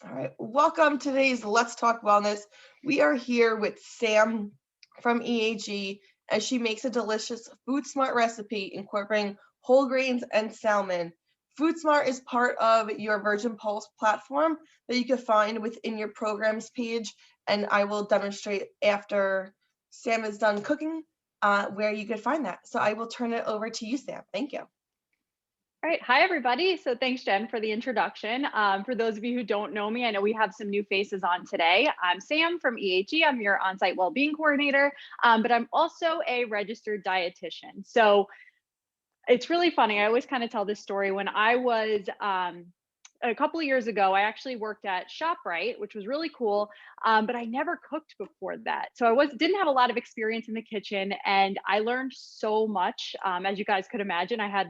All right, welcome to today's Let's Talk Wellness. We are here with Sam from EAG as she makes a delicious FoodSmart recipe incorporating whole grains and salmon. FoodSmart is part of your Virgin Pulse platform that you can find within your programs page, and I will demonstrate after Sam is done cooking where you can find that. So I will turn it over to you, Sam. Thank you. All right. Hi, everybody. So thanks, Jen, for the introduction. For those of you who don't know me, I know we have some new faces on today. I'm Sam from EAG. I'm your on-site well-being coordinator, but I'm also a registered dietitian. So it's really funny. I always kind of tell this story. When I was a couple of years ago, I actually worked at ShopRite, which was really cool, but I never cooked before that. So didn't have a lot of experience in the kitchen, and I learned so much. As you guys could imagine, I had,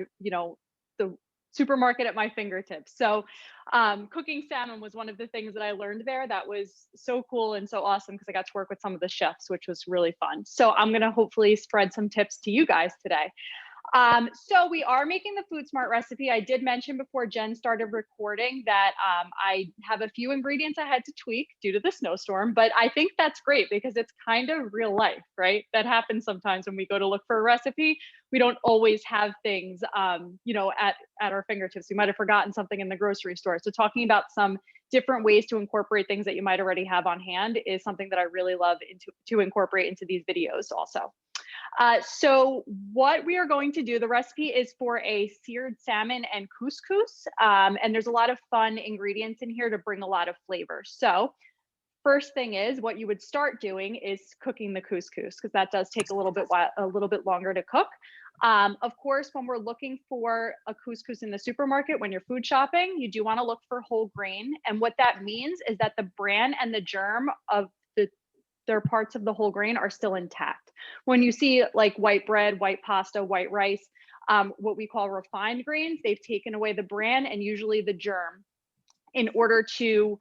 the supermarket at my fingertips. So cooking salmon was one of the things that I learned there. That was so cool and so awesome because I got to work with some of the chefs, which was really fun. So I'm going to hopefully spread some tips to you guys today. So we are making the FoodSmart recipe. I did mention before Jen started recording that I have a few ingredients I had to tweak due to the snowstorm, but I think that's great because it's kind of real life, right? That happens sometimes when we go to look for a recipe. We don't always have things, at our fingertips. We might have forgotten something in the grocery store. So talking about some different ways to incorporate things that you might already have on hand is something that I really love to incorporate into these videos also. So what we are going to do, the recipe is for a seared salmon and couscous. And there's a lot of fun ingredients in here to bring a lot of flavor. So first thing is what you would start doing is cooking the couscous because that does take a little bit longer to cook. Of course, when we're looking for a couscous in the supermarket, when you're food shopping, you do want to look for whole grain. And what that means is that the bran and the germ of their parts of the whole grain are still intact. When you see like white bread, white pasta, white rice, what we call refined grains, they've taken away the bran and usually the germ in order to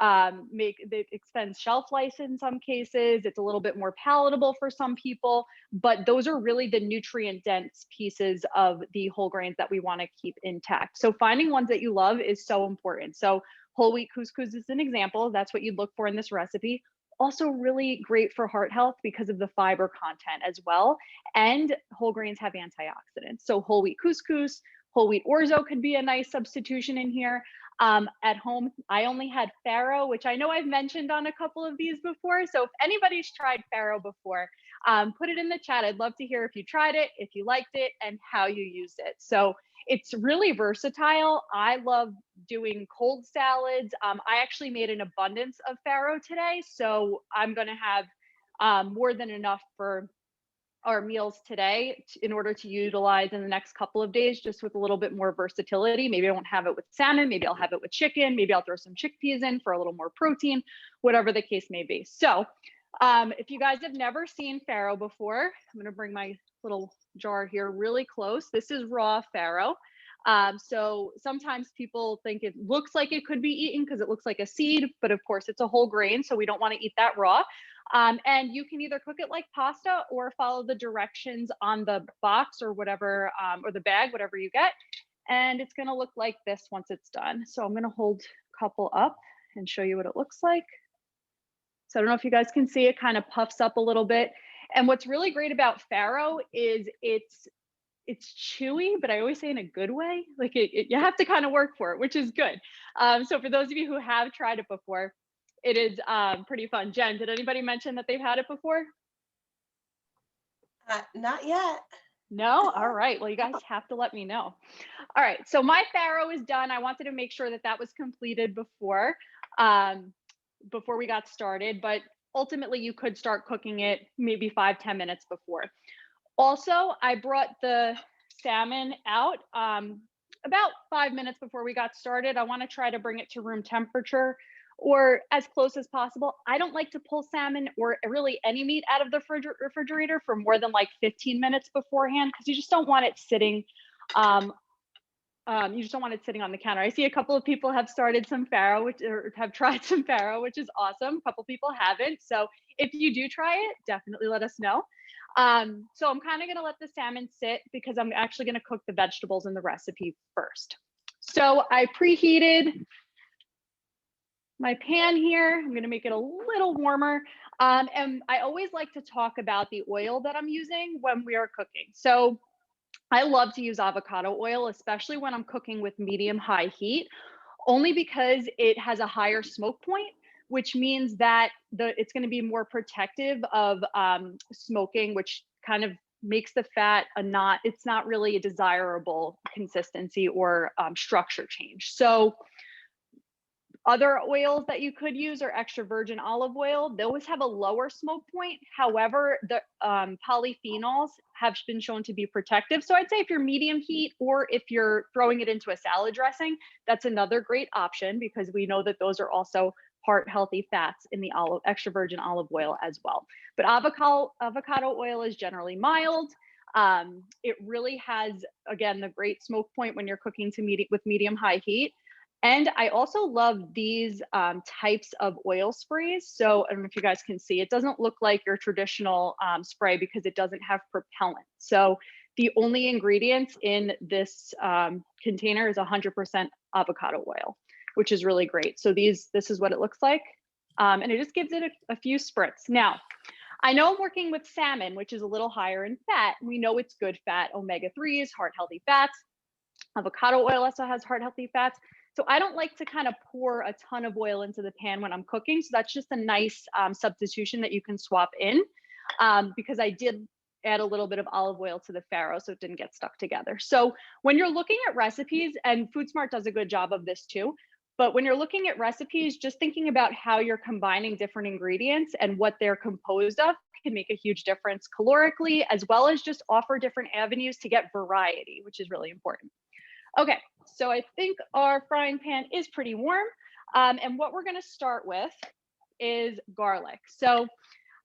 it extends shelf life in some cases. It's a little bit more palatable for some people, but those are really the nutrient dense pieces of the whole grains that we want to keep intact. So finding ones that you love is so important. So whole wheat couscous is an example. That's what you'd look for in this recipe. Also really great for heart health because of the fiber content as well. And whole grains have antioxidants. So whole wheat couscous, whole wheat orzo could be a nice substitution in here. At home, I only had farro, which I know I've mentioned on a couple of these before. So if anybody's tried farro before, put it in the chat. I'd love to hear if you tried it, if you liked it, and how you used it. So it's really versatile. I love doing cold salads. I actually made an abundance of farro today, so I'm going to have more than enough for our meals today in order to utilize in the next couple of days, just with a little bit more versatility. Maybe I won't have it with salmon, maybe I'll have it with chicken, maybe I'll throw some chickpeas in for a little more protein, whatever the case may be. So if you guys have never seen farro before, I'm going to bring my little jar here really close. This is raw farro. So sometimes people think it looks like it could be eaten because it looks like a seed, but of course it's a whole grain, so we don't want to eat that raw. And you can either cook it like pasta or follow the directions on the box or whatever, or the bag, whatever you get. And it's going to look like this once it's done. So I'm going to hold a couple up and show you what it looks like. So I don't know if you guys can see, it kind of puffs up a little bit. And what's really great about farro is it's chewy, but I always say in a good way. Like you have to kind of work for it, which is good. So for those of you who have tried it before, it is pretty fun. Jen, did anybody mention that they've had it before? Not yet. No? All right. Well, you guys have to let me know. All right. So my farro is done. I wanted to make sure that that was completed before we got started, but ultimately you could start cooking it maybe 5-10 minutes before. Also, I brought the salmon out about 5 minutes before we got started. I want to try to bring it to room temperature or as close as possible. I don't like to pull salmon or really any meat out of the refrigerator for more than like 15 minutes beforehand because you just don't want it sitting. You just don't want it sitting on the counter. I see a couple of people have started some farro, or have tried some farro, which is awesome. A couple people haven't. So if you do try it, definitely let us know. So I'm kind of going to let the salmon sit because I'm actually going to cook the vegetables in the recipe first. So I preheated my pan here. I'm going to make it a little warmer. And I always like to talk about the oil that I'm using when we are cooking. So I love to use avocado oil, especially when I'm cooking with medium high heat, only because it has a higher smoke point, which means that it's going to be more protective of smoking, which kind of makes the fat it's not really a desirable consistency or structure change. So other oils that you could use are extra virgin olive oil. Those have a lower smoke point. However, the polyphenols have been shown to be protective. So I'd say if you're medium heat or if you're throwing it into a salad dressing, that's another great option because we know that those are also heart healthy fats in the extra virgin olive oil as well. But avocado oil is generally mild. It really has, again, the great smoke point when you're cooking with medium high heat. And I also love these types of oil sprays. So I don't know if you guys can see, it doesn't look like your traditional spray because it doesn't have propellant. So the only ingredients in this container is 100% avocado oil, which is really great. So this is what it looks like. And it just gives it a few spritz. Now, I know I'm working with salmon, which is a little higher in fat. We know it's good fat, omega-3s, heart healthy fats. Avocado oil also has heart healthy fats. So I don't like to kind of pour a ton of oil into the pan when I'm cooking. So that's just a nice substitution that you can swap in because I did add a little bit of olive oil to the farro so it didn't get stuck together. So when you're looking at recipes, and FoodSmart does a good job of this too, but when you're looking at recipes, just thinking about how you're combining different ingredients and what they're composed of can make a huge difference calorically, as well as just offer different avenues to get variety, which is really important. Okay, so I think our frying pan is pretty warm. And what we're gonna start with is garlic. So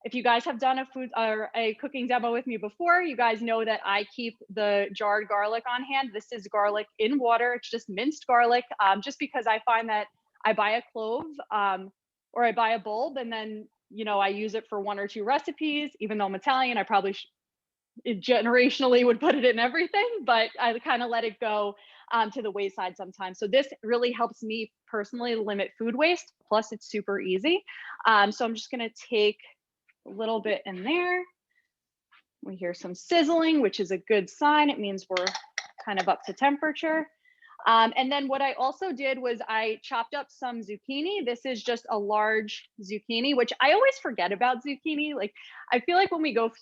if you guys have done a cooking demo with me before, you guys know that I keep the jarred garlic on hand. This is garlic in water. It's just minced garlic, just because I find that I buy a clove or I buy a bulb and then, I use it for 1 or 2 recipes. Even though I'm Italian, I probably it generationally would put it in everything, but I kind of let it go to the wayside sometimes. So this really helps me personally limit food waste. Plus, it's super easy. So I'm just going to take a little bit in there. We hear some sizzling, which is a good sign. It means we're kind of up to temperature. And then what I also did was I chopped up some zucchini. This is just a large zucchini, which I always forget about zucchini. Like, I feel like when we go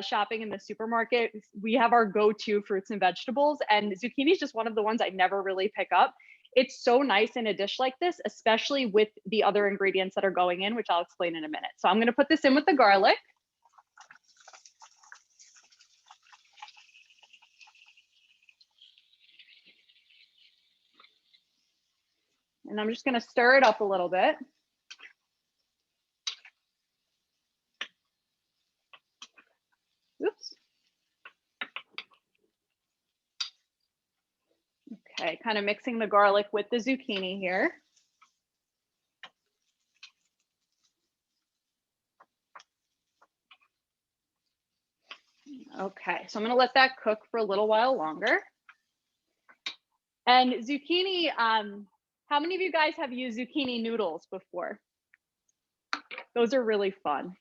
shopping in the supermarket, we have our go-to fruits and vegetables, and zucchini is just one of the ones I never really pick up. It's so nice in a dish like this, especially with the other ingredients that are going in, which I'll explain in a minute. So I'm going to put this in with the garlic. And I'm just going to stir it up a little bit. Oops. Okay, kind of mixing the garlic with the zucchini here. Okay, so I'm going to let that cook for a little while longer. And zucchini, how many of you guys have used zucchini noodles before? Those are really fun.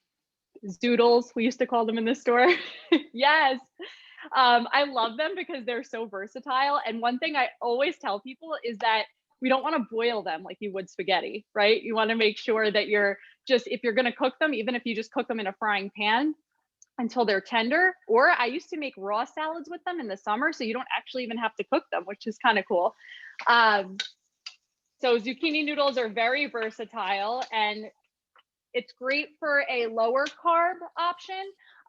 Zoodles, we used to call them in the store. Yes. I love them because they're so versatile. And one thing I always tell people is that we don't want to boil them like you would spaghetti, right? You want to make sure that if you're going to cook them, even if you just cook them in a frying pan until they're tender. Or I used to make raw salads with them in the summer, so you don't actually even have to cook them, which is kind of cool. So zucchini noodles are very versatile, and it's great for a lower carb option.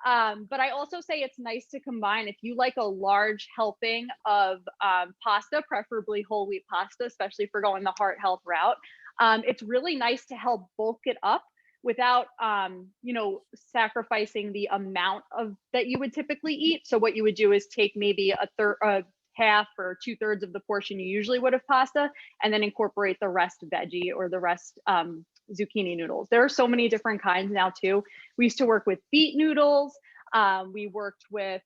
But I also say it's nice to combine if you like a large helping of pasta, preferably whole wheat pasta, especially if we're going the heart health route. It's really nice to help bulk it up without sacrificing the amount that you would typically eat. So what you would do is take maybe a half or 2/3 of the portion you usually would of pasta, and then incorporate the rest veggie or the rest zucchini noodles. There are so many different kinds now too. We used to work with beet noodles. We worked with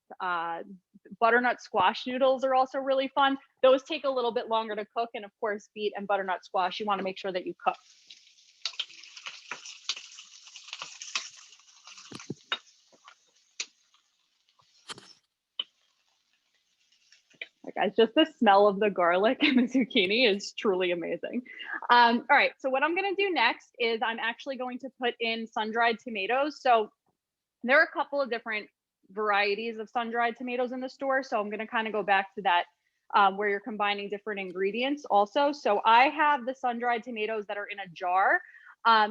butternut squash noodles are also really fun. Those take a little bit longer to cook. And of course, beet and butternut squash, you want to make sure that you cook. Guys, just the smell of the garlic and the zucchini is truly amazing. All right, so what I'm gonna do next is I'm actually going to put in sun-dried tomatoes. So there are a couple of different varieties of sun-dried tomatoes in the store. So I'm gonna kind of go back to that where you're combining different ingredients also. So I have the sun-dried tomatoes that are in a jar.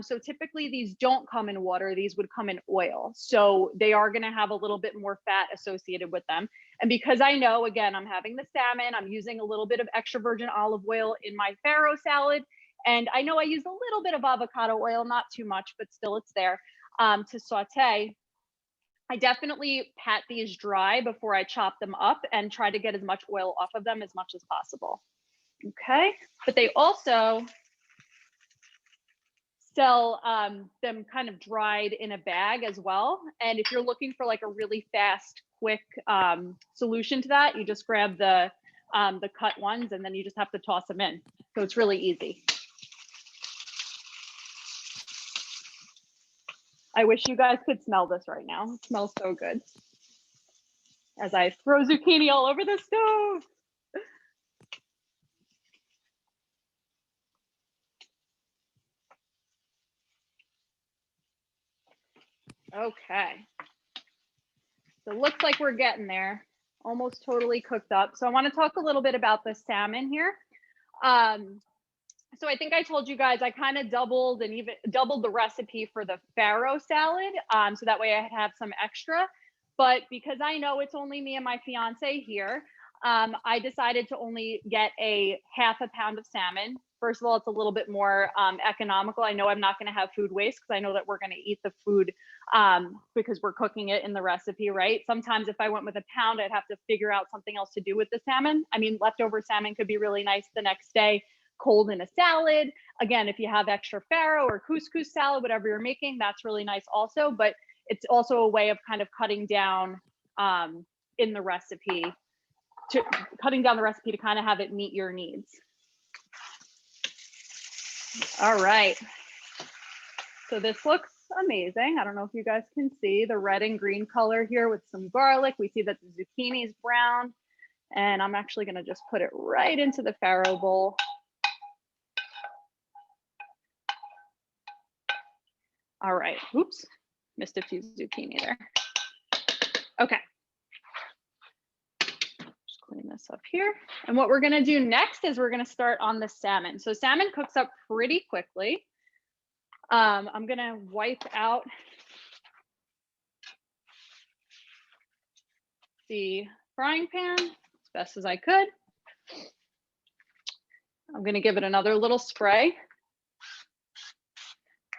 So typically these don't come in water, these would come in oil. So they are gonna have a little bit more fat associated with them. And because I know, again, I'm having the salmon, I'm using a little bit of extra virgin olive oil in my farro salad. And I know I used a little bit of avocado oil, not too much, but still it's there to saute. I definitely pat these dry before I chop them up and try to get as much oil off of them as much as possible. Okay, but they also sell them kind of dried in a bag as well. And if you're looking for like a really fast, quick solution to that, you just grab the cut ones and then you just have to toss them in. So it's really easy. I wish you guys could smell this right now. It smells so good. As I throw zucchini all over the stove. Okay. So it looks like we're getting there. Almost totally cooked up. So I want to talk a little bit about the salmon here. So I think I told you guys I kind of doubled the recipe for the farro salad. So that way I have some extra. But because I know it's only me and my fiance here, I decided to only get a half a pound of salmon. First of all, it's a little bit more economical. I know I'm not going to have food waste because I know that we're going to eat the food because we're cooking it in the recipe, right? Sometimes if I went with a pound, I'd have to figure out something else to do with the salmon. I mean, leftover salmon could be really nice the next day, cold in a salad. Again, if you have extra farro or couscous salad, whatever you're making, that's really nice also. But it's also a way of kind of cutting down in the recipe, to kind of have it meet your needs. All right. So this looks amazing. I don't know if you guys can see the red and green color here with some garlic. We see that the zucchini is brown. And I'm actually going to just put it right into the farro bowl. All right. Oops. Missed a few zucchini there. Okay. Just clean this up here. And what we're going to do next is we're going to start on the salmon. So salmon cooks up pretty quickly. I'm going to wipe out the frying pan as best as I could. I'm going to give it another little spray.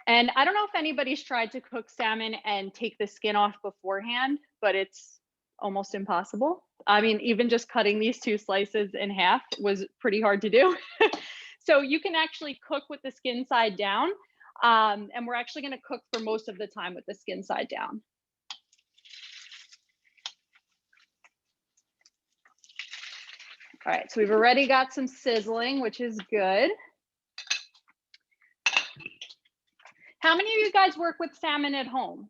And I don't know if anybody's tried to cook salmon and take the skin off beforehand, but it's almost impossible. I mean, even just cutting these two slices in half was pretty hard to do. So you can actually cook with the skin side down. And we're actually going to cook for most of the time with the skin side down. All right, so we've already got some sizzling, which is good. How many of you guys work with salmon at home?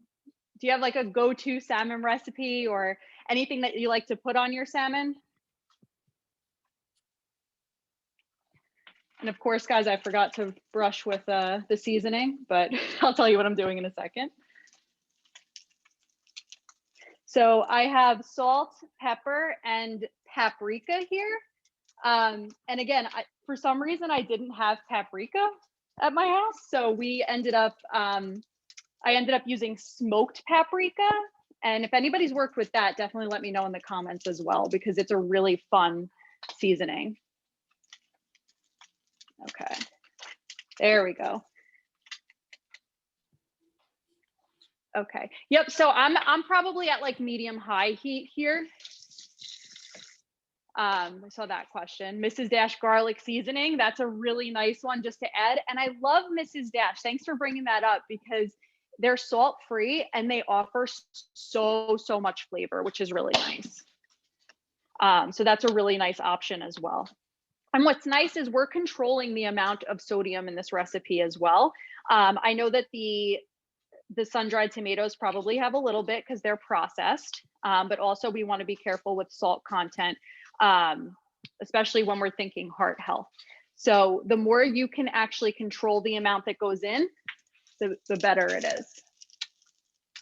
Do you have like a go-to salmon recipe or anything that you like to put on your salmon? And of course, guys, I forgot to brush with the seasoning, but I'll tell you what I'm doing in a second. So I have salt, pepper, and paprika here. And again, for some reason, I didn't have paprika at my house. So we ended up, I ended up using smoked paprika. And if anybody's worked with that, definitely let me know in the comments as well, because it's a really fun seasoning. Okay, there we go. Okay, yep, so I'm probably at like medium high heat here. I saw that question. Mrs. Dash garlic seasoning, that's a really nice one just to add. And I love Mrs. Dash, thanks for bringing that up, because they're salt free and they offer so much flavor, which is really nice. So that's a really nice option as well. And what's nice is we're controlling the amount of sodium in this recipe as well. I know that the sun-dried tomatoes probably have a little bit because they're processed, but also we want to be careful with salt content. especially when we're thinking heart health. So the more you can actually control the amount that goes in, the better it is.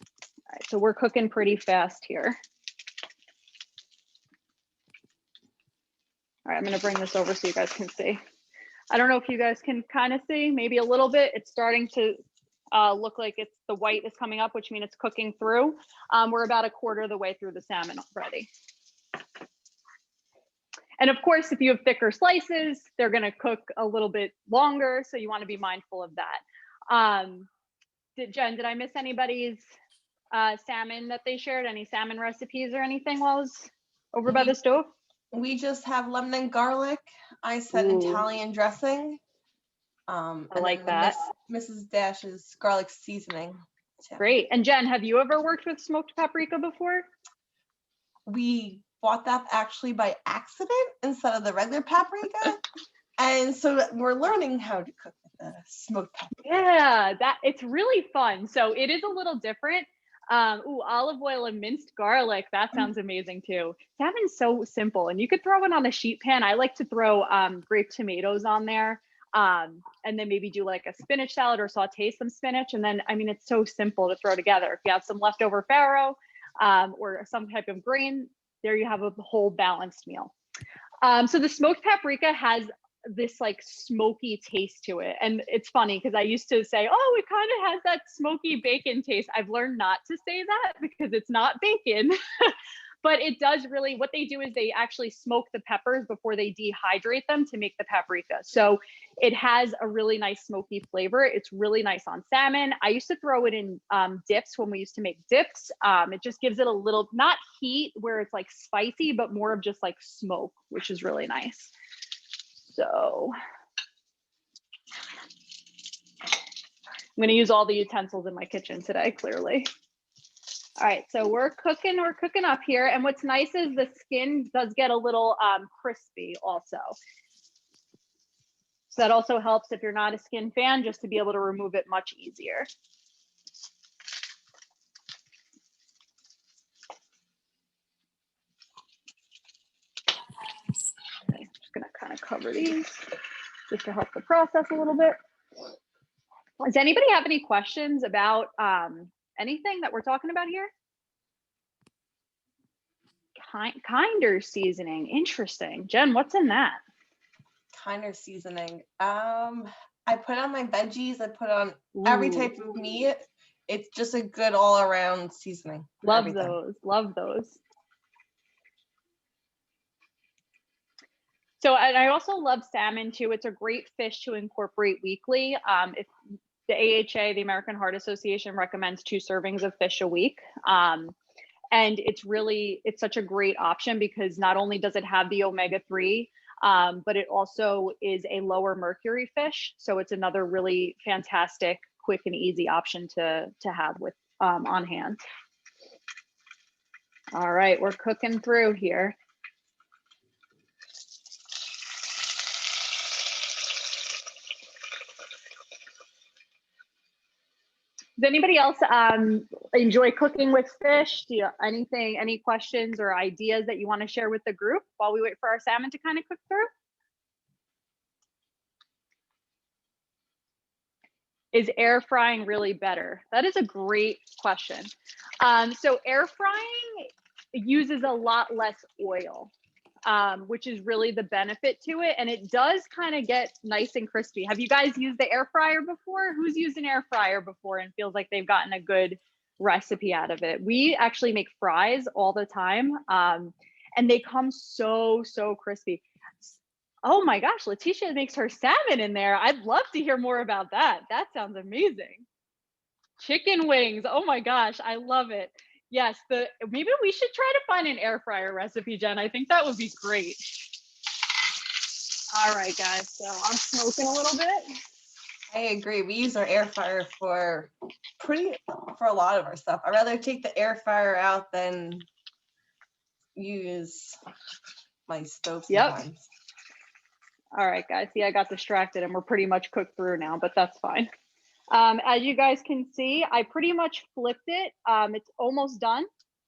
All right, so we're cooking pretty fast here. All right, I'm gonna bring this over so you guys can see. I don't know if you guys can kind of see, maybe a little bit. It's starting to look like the white is coming up, which means it's cooking through. We're about a quarter of the way through the salmon already. And of course, if you have thicker slices, they're gonna cook a little bit longer, so you wanna be mindful of that. Jen, did I miss anybody's salmon that they shared? Any salmon recipes or anything while I was over by the stove? We just have lemon and garlic. I said Italian dressing. I like that. Mrs. Dash's garlic seasoning. Great. And Jen, have you ever worked with smoked paprika before? We bought that actually by accident instead of the regular paprika. And so we're learning how to cook with the smoked paprika. Yeah, it's really fun. So it is a little different. Olive oil and minced garlic. That sounds amazing too. Salmon's so simple, and you could throw it on a sheet pan. I like to throw grape tomatoes on there, and then maybe do like a spinach salad or saute some spinach. And then, I mean, it's so simple to throw together. If you have some leftover farro or some type of grain, there you have a whole balanced meal. So the smoked paprika has this like smoky taste to it. And it's funny because I used to say, oh, it kind of has that smoky bacon taste. I've learned not to say that because it's not bacon, but it does really, what they do is they actually smoke the peppers before they dehydrate them to make the paprika. So it has a really nice smoky flavor. It's really nice on salmon. I used to throw it in dips when we used to make dips. It just gives it a little, not heat where it's like spicy, but more of just like smoke, which is really nice. So I'm going to use all the utensils in my kitchen today, clearly. All right, so we're cooking up here. And what's nice is the skin does get a little crispy also. So that also helps if you're not a skin fan, just to be able to remove it much easier. Okay, I'm just going to kind of cover these just to help the process a little bit. Does anybody have any questions about anything that we're talking about here? Kinder seasoning, interesting. Jen, what's in that? Kinder seasoning. I put on my veggies. I put on every type of meat. It's just a good all-around seasoning. Love those. Love those. So, and I also love salmon too. It's a great fish to incorporate weekly. If the AHA, the American Heart Association, recommends 2 servings of fish a week. And it's such a great option because not only does it have the omega-3, but it also is a lower mercury fish. So it's another really fantastic, quick and easy option to have with on hand. All right, we're cooking through here. Does anybody else enjoy cooking with fish? Do you any questions or ideas that you want to share with the group while we wait for our salmon to kind of cook through? Is air frying really better? That is a great question. So air frying uses a lot less oil, which is really the benefit to it. And it does kind of get nice and crispy. Have you guys used the air fryer before? Who's used an air fryer before and feels like they've gotten a good recipe out of it? We actually make fries all the time, and they come so crispy. Oh my gosh, Letitia makes her salmon in there. I'd love to hear more about that. That sounds amazing. Chicken wings. Oh my gosh, I love it. Yes, maybe we should try to find an air fryer recipe, Jen. I think that would be great. All right, guys, so I'm smoking a little bit. I agree. We use our air fryer for a lot of our stuff. I'd rather take the air fryer out than use my stove sometimes. All right, guys. See, I got distracted and we're pretty much cooked through now, but that's fine. As you guys can see, I pretty much flipped it. It's almost done,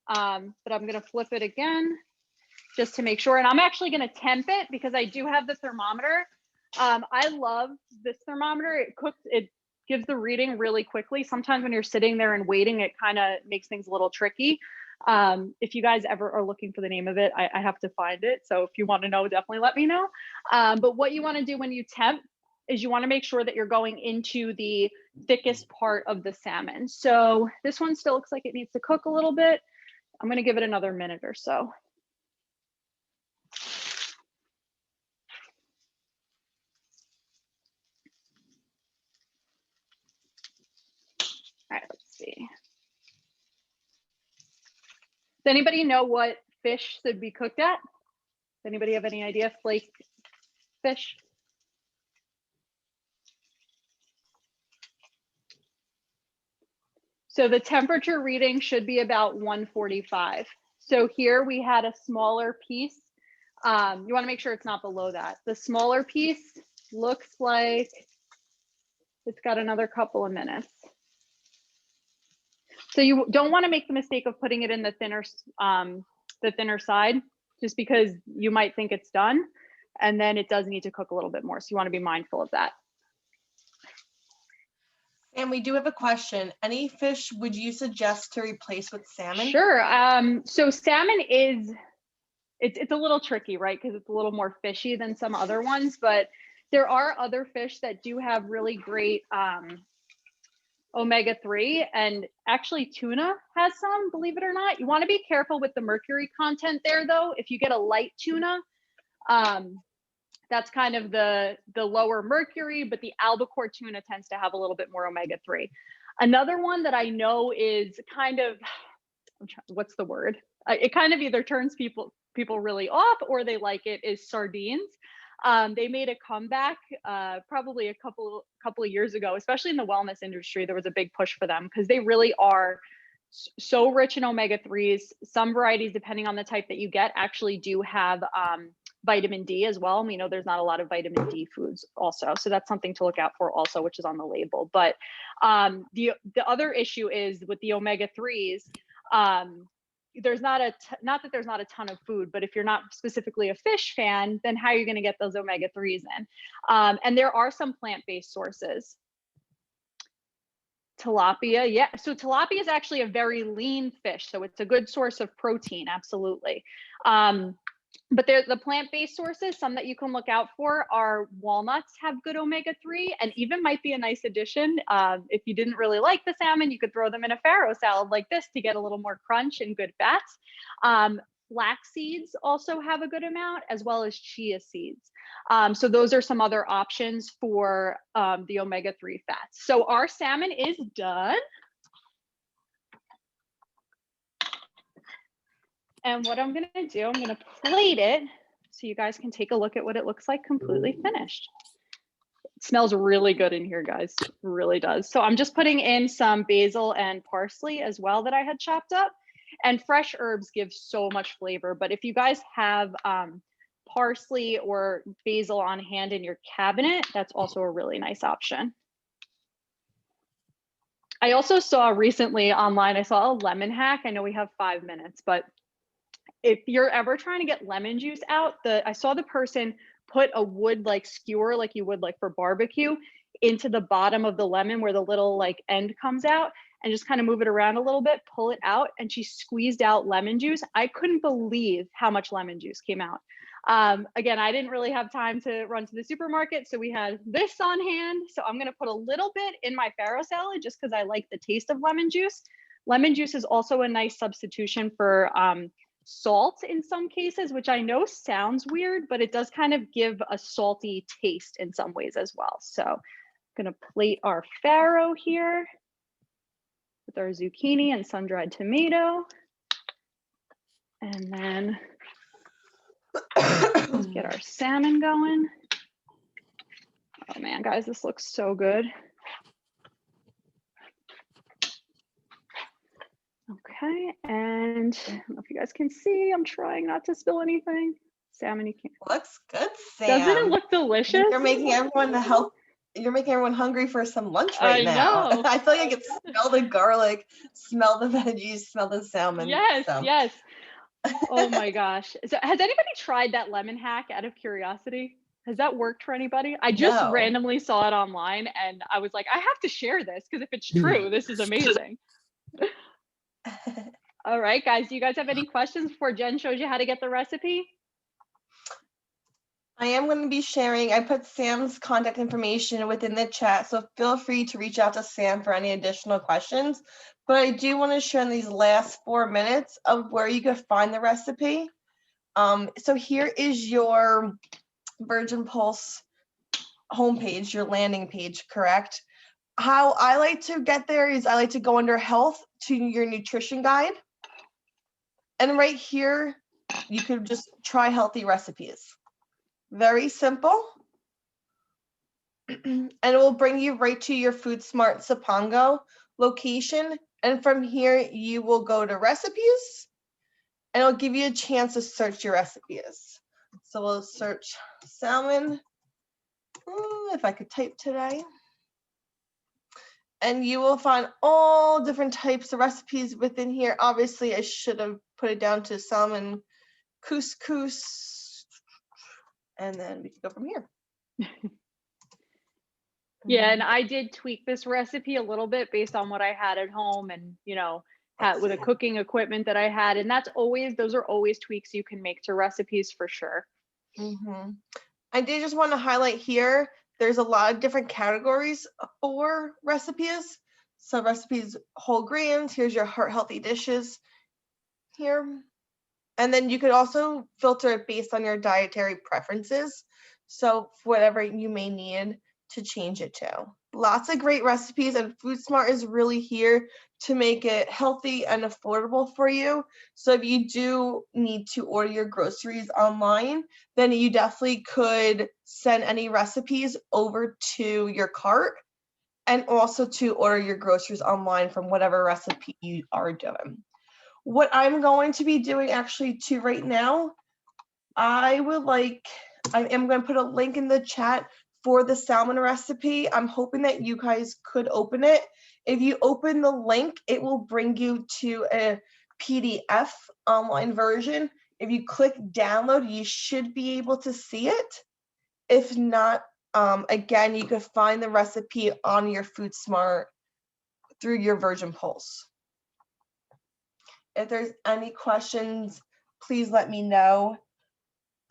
but I'm gonna flip it again just to make sure. And I'm actually going to temp it because I do have the thermometer. I love this thermometer. It gives the reading really quickly. Sometimes when you're sitting there and waiting, it kind of makes things a little tricky. If you guys ever are looking for the name of it, I have to find it. So if you want to know, definitely let me know. But what you want to do when you temp is you want to make sure that you're going into the thickest part of the salmon. So this one still looks like it needs to cook a little bit. I'm going to give it another minute or so. All right, let's see. Does anybody know what fish should be cooked at? Does anybody have any idea? Flake fish? So the temperature reading should be about 145. So here we had a smaller piece. You want to make sure it's not below that. The smaller piece looks like it's got another couple of minutes. So you don't want to make the mistake of putting it in the thinner side, just because you might think it's done, and then it does need to cook a little bit more. So you want to be mindful of that. And we do have a question. Any fish would you suggest to replace with salmon? Sure. So salmon it's a little tricky, right? Because it's a little more fishy than some other ones, but there are other fish that do have really great omega-3, and actually tuna has some, believe it or not. You want to be careful with the mercury content there though. If you get a light tuna, that's kind of the lower mercury, but the albacore tuna tends to have a little bit more omega-3. Another one that I know is kind of, what's the word? It kind of either turns people really off or they like it, is sardines. They made a comeback probably a couple of years ago, especially in the wellness industry. There was a big push for them because they really are so rich in omega-3s. Some varieties, depending on the type that you get, actually do have vitamin D as well. We know there's not a lot of vitamin D foods also. So that's something to look out for also, which is on the label. But the other issue is with the omega-3s, there's not that there's not a ton of food, but if you're not specifically a fish fan, then how are you going to get those omega-3s in? And there are some plant-based sources. Tilapia, yeah. So tilapia is actually a very lean fish, so it's a good source of protein, absolutely. But the plant-based sources, some that you can look out for are walnuts have good omega-3, and even might be a nice addition. If you didn't really like the salmon, you could throw them in a farro salad like this to get a little more crunch and good fats. Flax seeds also have a good amount, as well as chia seeds. So those are some other options for the omega-3 fats. So our salmon is done. And what I'm gonna do, I'm gonna plate it so you guys can take a look at what it looks like completely finished. It smells really good in here, guys, it really does. So I'm just putting in some basil and parsley as well that I had chopped up. And fresh herbs give so much flavor, but if you guys have parsley or basil on hand in your cabinet, that's also a really nice option. I also saw recently online, I saw a lemon hack. I know we have 5 minutes, but if you're ever trying to get lemon juice out, I saw the person put a wood like skewer, like you would like for barbecue, into the bottom of the lemon where the little like end comes out, and just kind of move it around a little bit, pull it out, and she squeezed out lemon juice. I couldn't believe how much lemon juice came out. Again, I didn't really have time to run to the supermarket, so we had this on hand. So I'm gonna put a little bit in my farro salad just because I like the taste of lemon juice. Lemon juice is also a nice substitution for salt in some cases, which I know sounds weird, but it does kind of give a salty taste in some ways as well. So I'm gonna plate our farro here with our zucchini and sun-dried tomato. And then let's get our salmon going. Oh man, guys, this looks so good. Okay, and I don't know if you guys can see, I'm trying not to spill anything. Salmon, you can't. Looks good, Sam. Doesn't it look delicious? You're making everyone hungry for some lunch right now. Know. I feel like I can smell the garlic, smell the veggies, smell the salmon. Yes, so. yes. Oh my gosh. So has anybody tried that lemon hack out of curiosity? Has that worked for anybody? I just No. randomly saw it online and I was like, I have to share this because if it's true, this is amazing. All right, guys. Do you guys have any questions before Jen shows you how to get the recipe? I am going to be sharing, I put Sam's contact information within the chat, so feel free to reach out to Sam for any additional questions. But I do want to share in these last 4 minutes of where you can find the recipe. So here is your Virgin Pulse homepage, your landing page, correct? How I like to get there is I like to go under health to your nutrition guide. And right here, you could just try healthy recipes. Very simple. And it will bring you right to your FoodSmart Sapongo location. And from here, you will go to recipes and it'll give you a chance to search your recipes. So we'll search salmon, if I could type today. And you will find all different types of recipes within here. Obviously, I should have put it down to salmon couscous. And then we can go from here. Yeah, and I did tweak this recipe a little bit based on what I had at home and, had with the cooking equipment that I had. And those are always tweaks you can make to recipes for sure. I did just want to highlight here, there's a lot of different categories for recipes. So recipes, whole grains, here's your heart healthy dishes here. And then you could also filter it based on your dietary preferences. So whatever you may need to change it to. Lots of great recipes, and FoodSmart is really here to make it healthy and affordable for you. So if you do need to order your groceries online, then you definitely could send any recipes over to your cart and also to order your groceries online from whatever recipe you are doing. What I'm going to be doing actually too right now, I am going to put a link in the chat for the salmon recipe. I'm hoping that you guys could open it. If you open the link, it will bring you to a PDF online version. If you click download, you should be able to see it. If not, again, you could find the recipe on your FoodSmart through your Virgin Pulse. If there's any questions, please let me know.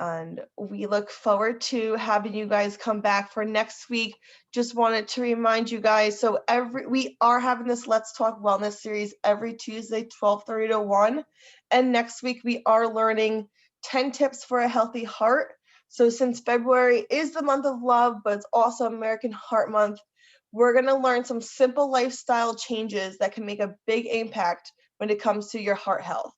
And we look forward to having you guys come back for next week. Just wanted to remind you guys, so we are having this Let's Talk Wellness series every Tuesday, 12:30 to 1. And next week we are learning 10 tips for a healthy heart. So since February is the month of love, but it's also American Heart Month, we're going to learn some simple lifestyle changes that can make a big impact when it comes to your heart health.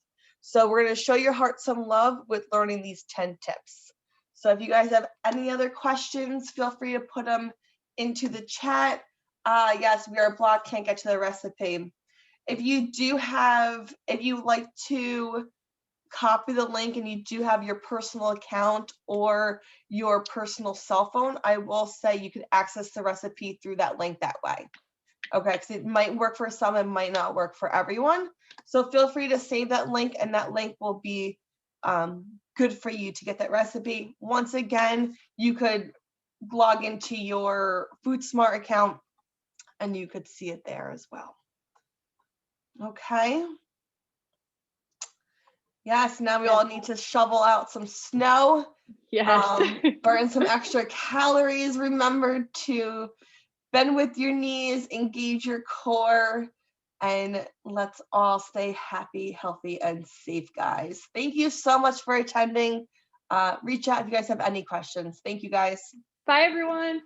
So we're going to show your heart some love with learning these 10 tips. So if you guys have any other questions, feel free to put them into the chat. Yes, we are blocked, can't get to the recipe. If you like to copy the link and you do have your personal account or your personal cell phone, I will say you can access the recipe through that link that way. Okay, because it might work for some, it might not work for everyone. So feel free to save that link, and that link will be good for you to get that recipe. Once again, you could log into your FoodSmart account and you could see it there as well. Okay. Yes, now we all need to shovel out some snow. Yes. Burn some extra calories. Remember to bend with your knees, engage your core, and let's all stay happy, healthy, and safe, guys. Thank you so much for attending. Reach out if you guys have any questions. Thank you, guys. Bye, everyone.